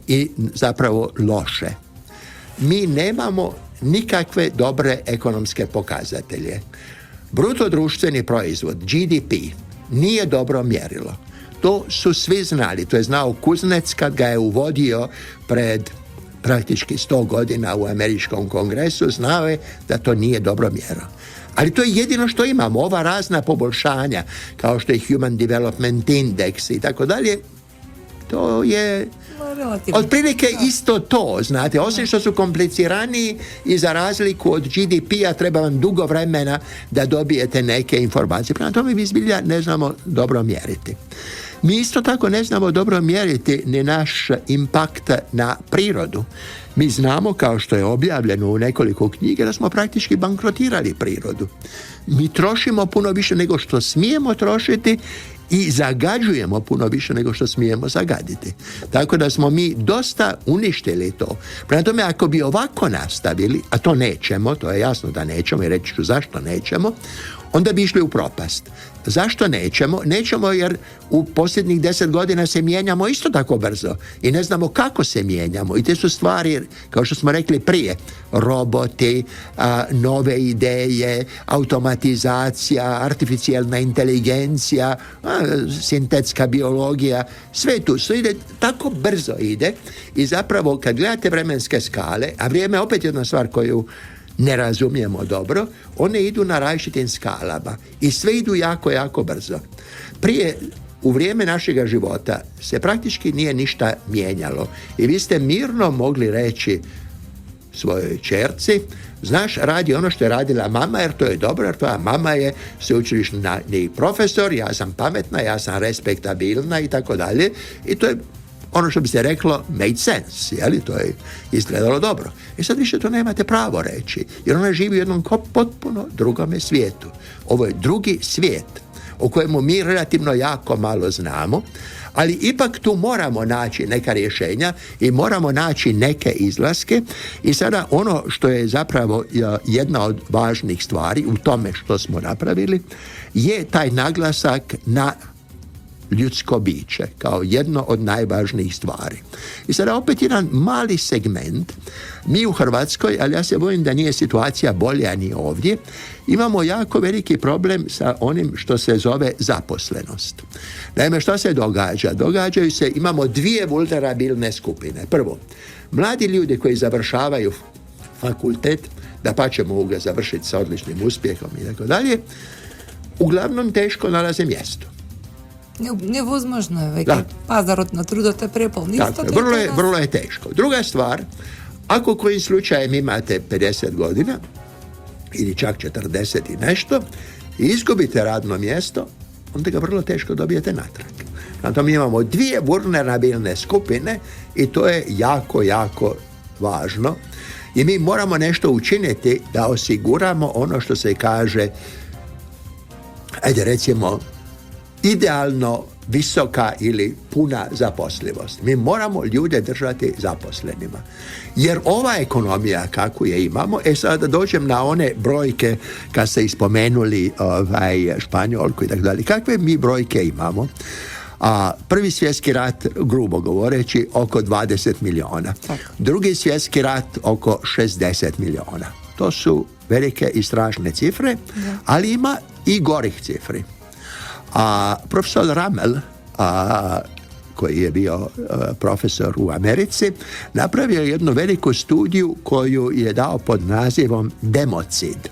Speaker 3: i zapravo loše. Mi nemamo nikakve dobre ekonomske pokazatelje. Bruto društveni proizvod, GDP, nije dobro mjerilo. To su svi znali. To je znao Kuznec kad ga je uvodio pred praktički 100 godina u američkom kongresu, znao je da to nije dobro mjero. Ali to je jedino što imamo, ova razna poboljšanja, kao što je Human Development Index i tako dalje, to je otprilike isto to, znate, osim što su kompliciraniji i za razliku od GDP-a treba vam dugo vremena da dobijete neke informacije. Prema tome mi zbilja ne znamo dobro mjeriti. Mi isto tako ne znamo dobro mjeriti ni naš impakt na prirodu. Mi znamo, kao što je objavljeno u nekoliko knjiga, da smo praktički bankrotirali prirodu. Mi trošimo puno više nego što smijemo trošiti i zagađujemo puno više nego što smijemo zagaditi. Tako da smo mi dosta uništili to. Prema tome, ako bi ovako nastavili, a to nećemo, to je jasno da nećemo i reći ću zašto nećemo, onda bi išli u propast. Zašto nećemo? Nećemo jer u posljednjih 10 godina se mijenjamo isto tako brzo i ne znamo kako se mijenjamo i te su stvari, kao što smo rekli prije, roboti, nove ideje, automatizacija, artificijalna inteligencija, sintetska biologija, sve tu, sve ide, tako brzo ide i zapravo kad gledate vremenske skale, a vrijeme je opet jedna stvar koju ne razumijemo dobro, one idu na različitim skalama i sve idu jako, jako brzo. Prije, u vrijeme našega života se praktički nije ništa mijenjalo i vi ste mirno mogli reći svojoj ćerci, znaš, radi ono što je radila mama jer to je dobro, jer tvoja mama je sveučilišni profesor, ja sam pametna, ja sam respektabilna i tako dalje i to je ono što bi se reklo made sense, jeli, to je izgledalo dobro. I sad više to nemate pravo reći, jer ona živi u jednom potpuno drugome svijetu. Ovo je drugi svijet o kojemu mi relativno jako malo znamo, ali ipak tu moramo naći neka rješenja i moramo naći neke izlaske i sada ono što je zapravo jedna od važnih stvari u tome što smo napravili je taj naglasak na ljudsko biće kao jedno od najvažnijih stvari. I sada opet jedan mali segment. Mi u Hrvatskoj, ali ja se bojim da nije situacija bolja ni ovdje, imamo jako veliki problem sa onim što se zove zaposlenost. Naime, što se događa? Događaju se, imamo dvije vulnerabilne skupine. Prvo, mladi ljudi koji završavaju fakultet, da pa ćemo ga završiti sa odličnim uspjehom i tako dalje, uglavnom teško nalaze mjesto.
Speaker 2: Невозможно е веќе. Пазарот на трудот е преполн.
Speaker 3: Tako, vrlo je teško. Druga stvar, ako kojim slučajem imate 50 godina ili čak 40 i nešto i izgubite radno mjesto, onda ga vrlo teško dobijete natrag. Zato mi imamo dvije vulnerabilne skupine i to je jako, jako važno i mi moramo nešto učiniti da osiguramo ono što se kaže, ajde recimo, idealno visoka ili puna zaposlivost. Mi moramo ljude držati zaposlenima. Jer ova ekonomija kakvu je imamo, sada dođem na one brojke kad ste ispomenuli Španjolku i tako dalje. Kakve mi brojke imamo? Prvi svjetski rat, grubo govoreći, oko 20 milijuna. Drugi svjetski rat oko 60 milijuna. To su velike i strašne cifre, ali ima i gorih cifri. Profesor Ramel, koji je bio profesor u Americi, napravio jednu veliku studiju koju je dao pod nazivom democid.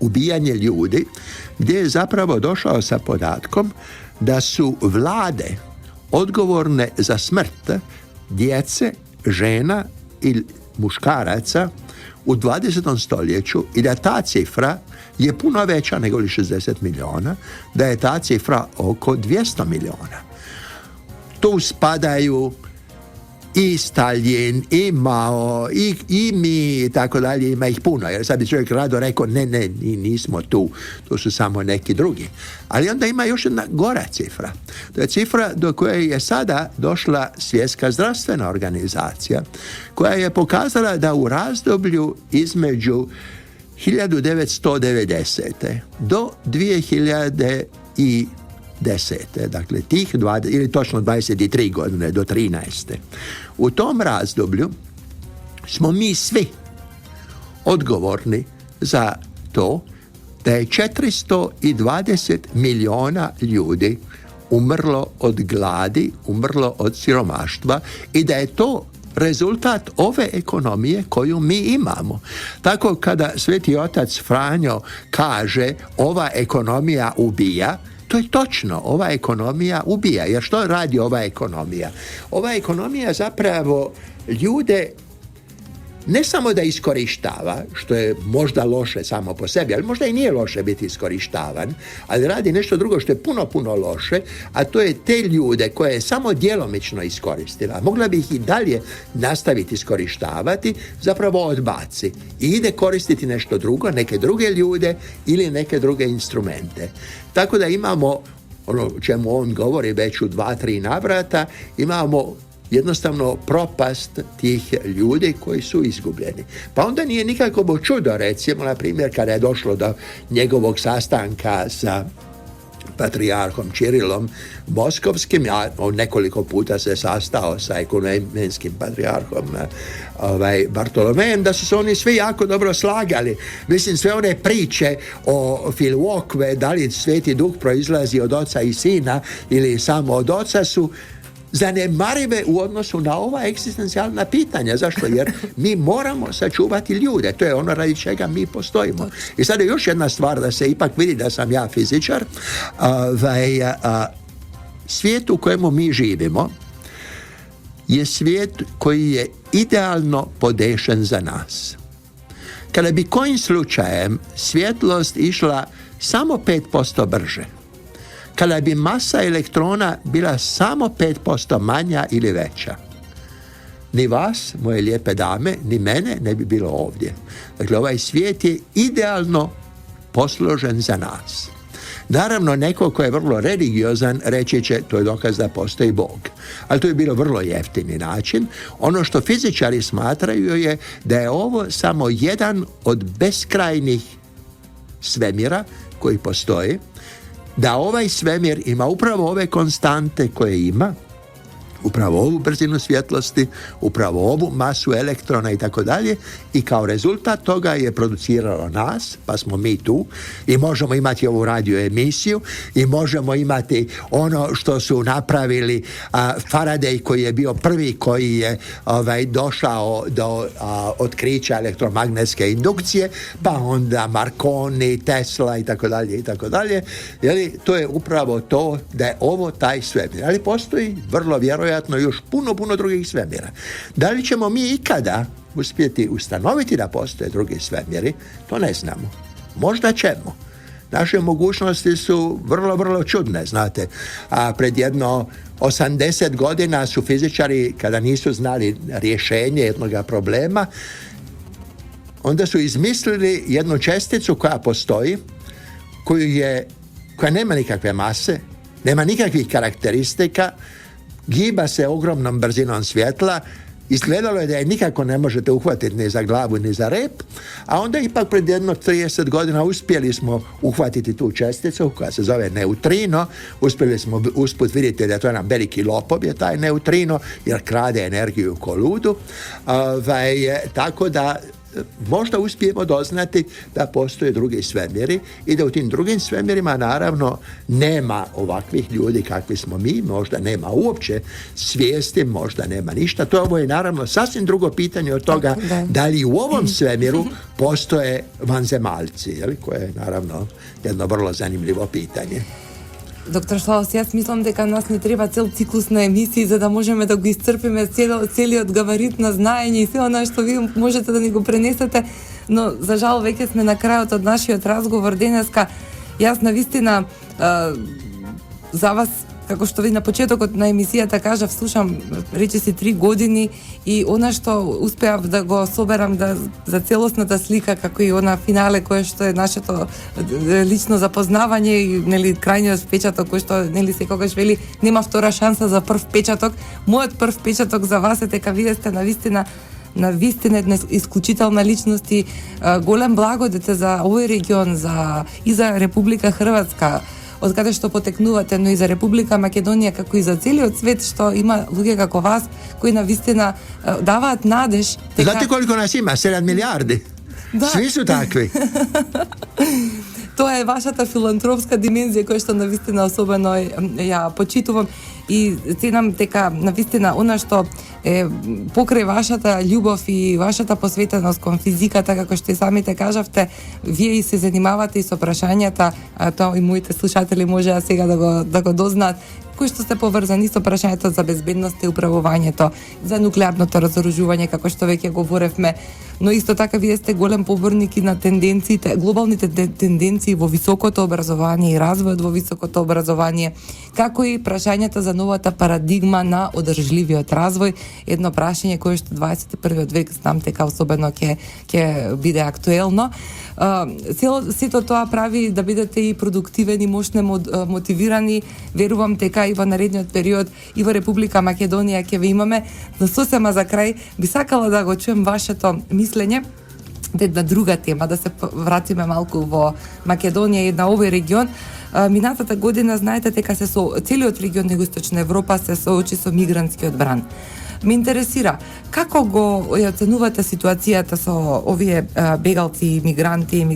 Speaker 3: Ubijanje ljudi, gdje je zapravo došao sa podatkom da su vlade odgovorne za smrt djece, žena i muškaraca u 20. stoljeću i da ta cifra je puno veća nego li 60 milijuna, da je ta cifra oko 200 milijuna. Tu spadaju i Stalin, i Mao, i mi, i tako dalje, ima ih puno. Jer sad bi čovjek rado rekao, ne, nismo tu, to su samo neki drugi. Ali onda ima još jedna gora cifra. To je cifra do koje je sada došla Svjetska zdravstvena organizacija, koja je pokazala da u razdoblju između 1990. do 2010. Dakle, tih 20, ili točno 23 godine do 13. U tom razdoblju smo mi svi odgovorni za to da je 420 milijuna ljudi umrlo od gladi, umrlo od siromaštva i da je to rezultat ove ekonomije koju mi imamo. Tako kada Sveti otac Franjo kaže ova ekonomija ubija, to je točno, ova ekonomija ubija. Jer što radi ova ekonomija? Ova ekonomija zapravo ljude ne samo da iskorištava, što je možda loše samo po sebi, ali možda i nije loše biti iskorištavan, ali radi nešto drugo što je puno, puno loše, a to je te ljude koje je samo djelomično iskoristila, mogla bi ih i dalje nastaviti iskorištavati, zapravo odbaci i ide koristiti nešto drugo, neke druge ljude ili neke druge instrumente. Tako da imamo ono čemu on govori već u 2-3 navrata, imamo jednostavno propast tih ljudi koji su izgubljeni. Pa onda nije nikako čudo, recimo, na primjer, kada je došlo do njegovog sastanka sa patrijarhom Čirilom Moskovskim, a on nekoliko puta se sastao sa ekumenskim patrijarhom Bartolomejem, da su se oni svi jako dobro slagali. Mislim, sve one priče o Filokve, da li Sveti Duh proizlazi od Oca i Sina ili samo od Oca, su zanemarive u odnosu na ova egzistencijalna pitanja. Zašto? Jer mi moramo sačuvati ljude. To je ono radi čega mi postojimo. I sad je još jedna stvar da se ipak vidi da sam ja fizičar. Svijet u kojemu mi živimo je svijet koji je idealno podešen za nas. Kada bi kojim slučajem svjetlost išla samo 5% brže, kada bi masa elektrona bila samo 5% manja ili veća, ni vas, moje lijepe dame, ni mene ne bi bilo ovdje. Dakle, ovaj svijet je idealno posložen za nas. Naravno, neko ko je vrlo religiozan reći će to je dokaz da postoji Bog. Ali to je bilo vrlo jeftini način. Ono što fizičari smatraju je da je ovo samo jedan od beskrajnih svemira koji postoji, da ovaj svemir ima upravo ove konstante koje ima, upravo ovu brzinu svjetlosti, upravo ovu masu elektrona i tako dalje, i kao rezultat toga je produciralo nas, pa smo mi tu i možemo imati ovu radio emisiju i možemo imati ono što su napravili Faraday, koji je bio prvi koji je došao do otkrića elektromagnetske indukcije, pa onda Marconi, Tesla i tako dalje i tako dalje. To je upravo to da je ovo taj svemir. Ali postoji vrlo vjerojatno još puno drugih svemira. Da li ćemo mi ikada uspjeti ustanoviti da postoje drugi svemiri? To ne znamo. Možda ćemo. Naše mogućnosti su vrlo čudne, znate. A pred jedno 80 godina su fizičari, kada nisu znali rješenje jednoga problema, onda su izmislili jednu česticu koja postoji, koja nema nikakve mase, nema nikakvih karakteristika, giba se ogromnom brzinom svjetla, izgledalo je da je nikako ne možete uhvatiti ni za glavu ni za rep, a onda ipak pred jedno 30 godina uspjeli smo uhvatiti tu česticu koja se zove neutrino. Uspjeli smo usput vidjeti da je to jedan veliki lopov je taj neutrino, jer krade energiju ko ludu. Tako da možda uspijemo doznati da postoje drugi svemiri i da u tim drugim svemirima naravno nema ovakvih ljudi kakvi smo mi, možda nema uopće svijesti, možda nema ništa. Ovo je naravno sasvim drugo pitanje od toga da li u ovom svemiru postoje vanzemaljci, koje je naravno jedno vrlo zanimljivo pitanje.
Speaker 2: Доктор Шлаус, јас мислам дека нас не треба цел циклус на емисии за да можеме да го исцрпиме целиот габарит на знаење и се она што ви можете да ни го пренесете, но за жал веќе сме на крајот од нашиот разговор денеска. Јас навистина за вас, како што ви на почетокот на емисијата кажав, слушам речиси 3 години и она што успеав да го соберам за целосната слика, како и она финале кое што е нашето лично запознавање и нели крајниот впечаток кој што нели секогаш вели нема втора шанса за прв впечаток. Мојот прв впечаток за вас е дека вие сте навистина една исклучителна личност и голем благодет за овој регион, и за Република Хрватска, од каде што потекнувате, но и за Република Македонија, како и за целиот свет, што има луѓе како вас, кои навистина даваат надеж.
Speaker 3: Знаете колико нас има? 7 милиарди. Да. Сви су такви.
Speaker 2: Тоа е вашата филантропска димензија која што навистина особено ја почитувам и ценам дека навистина она што е покрај вашата љубов и вашата посветеност кон физиката, како што и самите кажавте, вие и се занимавате и со прашањата, тоа и моите слушатели можеа сега да го дознаат, кои што се поврзани со прашањето за безбедност и управувањето, за нуклеарното разоружување, како што веќе говоревме, но исто така вие сте голем поборник и на тенденциите, глобалните тенденции во високото образование и развојот во високото образование, како и прашањата за новата парадигма на одржливиот развој, едно прашање кое што 21 век знам дека особено ќе биде актуелно. Сето тоа прави да бидете и продуктивни, мощни, мотивирани. Верувам дека и во наредниот период и во Република Македонија ќе ве имаме. За сосема за крај би сакала да го чуем вашето мислење на друга тема, да се вратиме малку во Македонија и на овој регион. Минатата година знаете дека целиот регион на Југоисточна Европа се соочи со мигрантскиот бран. Ме интересира, како го оценувате ситуацијата со овие бегалци, мигранти,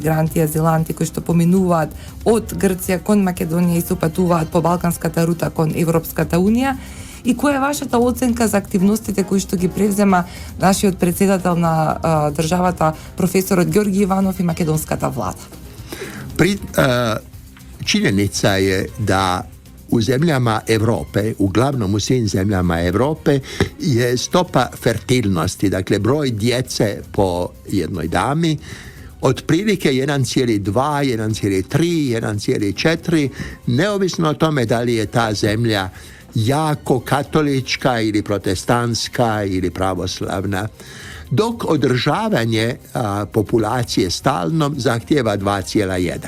Speaker 2: азиланти кои што поминуваат од Грција кон Македонија и се упатуваат по балканската рута кон Европската Унија? И која е вашата оценка за активностите кои што ги превзема нашиот председател на државата, професорот Ѓорги Иванов и македонската влада?
Speaker 3: Činjenica je da u zemljama Europe, uglavnom u svim zemljama Europe, je stopa fertilnosti, dakle broj djece po jednoj dami, otprilike 1,2, 1,3, 1,4, neovisno o tome da li je ta zemlja jako katolička ili protestantska ili pravoslavna, dok održavanje populacije stalno zahtijeva 2,1.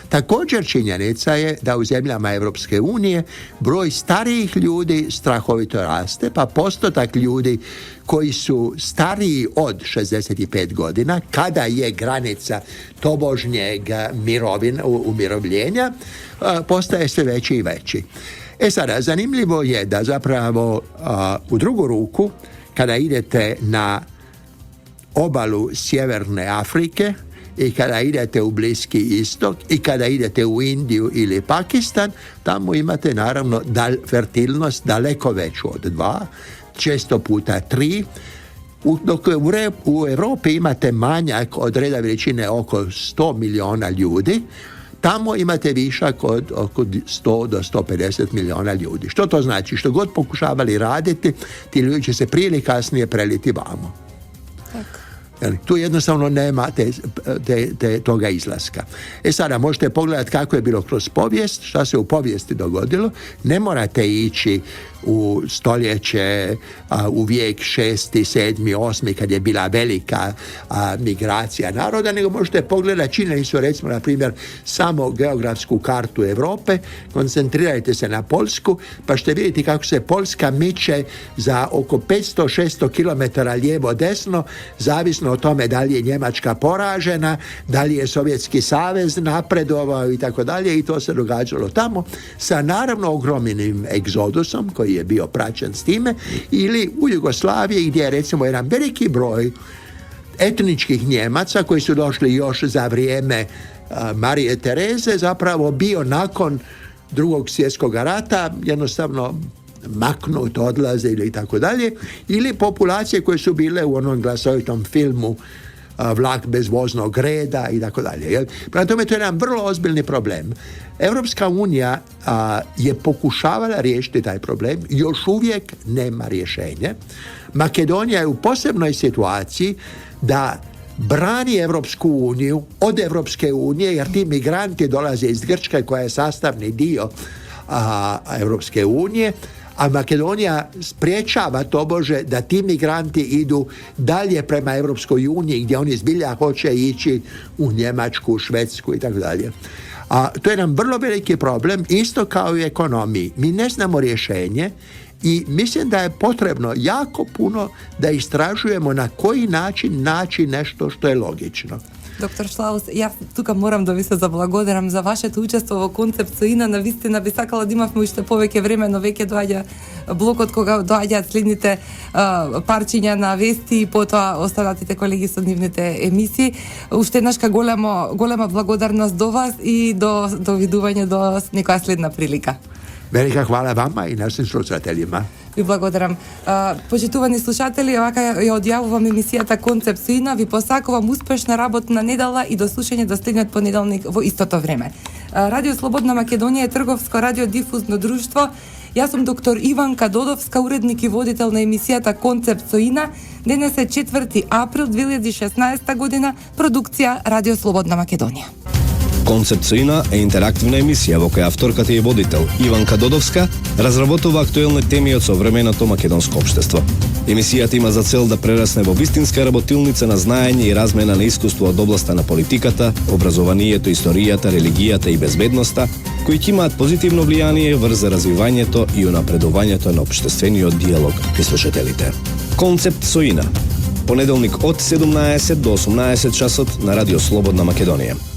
Speaker 3: Također činjenica je da u zemljama Europske unije broj starijih ljudi strahovito raste, pa postotak ljudi koji su stariji od 65 godina, kada je granica tobožnjeg umirovljenja, postaje sve veći i veći. Sada, zanimljivo je da zapravo u drugu ruku, kada idete na obalu Sjeverne Afrike i kada idete u Bliski istok i kada idete u Indiju ili Pakistan, tamo imate naravno fertilnost daleko veću od 2, često puta 3, dok u Europi imate manjak od reda veličine oko 100 miliona ljudi, tamo imate višak od oko 100 do 150 miliona ljudi. Što to znači? Što god pokušavali raditi, ti ljudi će se prije ili kasnije preliti vamo. Tu jednostavno nema toga izlaska. Sada možete pogledati kako je bilo kroz povijest, šta se u povijesti dogodilo. Ne morate ići u stoljeće, u vijek 6., 7., 8. kad je bila velika migracija naroda, nego možete pogledati, činili su recimo na primjer samo geografsku kartu Europe, koncentrirajte se na Poljsku, pa ćete vidjeti kako se Poljska miče za oko 500-600 km lijevo desno, zavisno o tome da li je Njemačka poražena, da li je Sovjetski savez napredovao i tako dalje, i to se događalo tamo sa naravno ogromnim egzodusom koji je bio praćen s time, ili u Jugoslaviji gdje je recimo jedan veliki broj etničkih Njemaca koji su došli još za vrijeme Marije Tereze zapravo bio nakon Drugog svjetskog rata jednostavno maknut, odlaze ili tako dalje, ili populacije koje su bile u onom glasovitom filmu Vlak bez voznog reda i tako dalje. Prema tome to je jedan vrlo ozbiljni problem. Europska unija je pokušavala riješiti taj problem, još uvijek nema rješenje. Makedonija je u posebnoj situaciji da brani Europsku uniju od Europske unije, jer ti migranti dolaze iz Grčke koja je sastavni dio Europske unije, a Makedonija spriječava tobože da ti migranti idu dalje prema Europskoj uniji gdje oni zbilja hoće ići u Njemačku, Švedsku i tako dalje. To je nam vrlo veliki problem, isto kao i ekonomiji. Mi ne znamo rješenje i mislim da je potrebno jako puno da istražujemo na koji način naći nešto što je logično.
Speaker 2: Доктор Шлаус, јас тука морам да ви се заблагодарам за вашето учество во концепт Соина. Навистина би сакала да имавме уште повеќе време, но веќе доаѓа блокот кога доаѓаат следните парчиња на вести и потоа останатите колеги со нивните емисии. Уште еднашка голема благодарност до вас и до видување до некоја следна прилика.
Speaker 3: Велика хвала вама и нашим слушателjima.
Speaker 2: Ви благодарам. Почитувани слушатели, вака ја одјавувам емисијата Концепт Соина. Ви посакувам успешна работна недела и до слушање до следниот понеделник во истото време. Радио Слободна Македонија е трговско радиодифузно друштво. Јас сум доктор Иванка Додовска, уредник и водител на емисијата Концепт Соина. Денес е 4 април 2016 година, продукција Радио Слободна Македонија.
Speaker 1: Концепт Соина е интерактивна емисија во која авторката и водител Иванка Додовска разработува актуелни теми од современото македонско општество. Емисијата има за цел да прерасне во вистинска работилница на знаење и размена на искуство од областа на политиката, образованието, историјата, религијата и безбедноста, кои ќе имаат позитивно влијание врз развивањето и унапредувањето на општествениот диалог кај слушателите. Концепт Соина. Понеделник од 17 до 18 часот на Радио Слободна Македонија.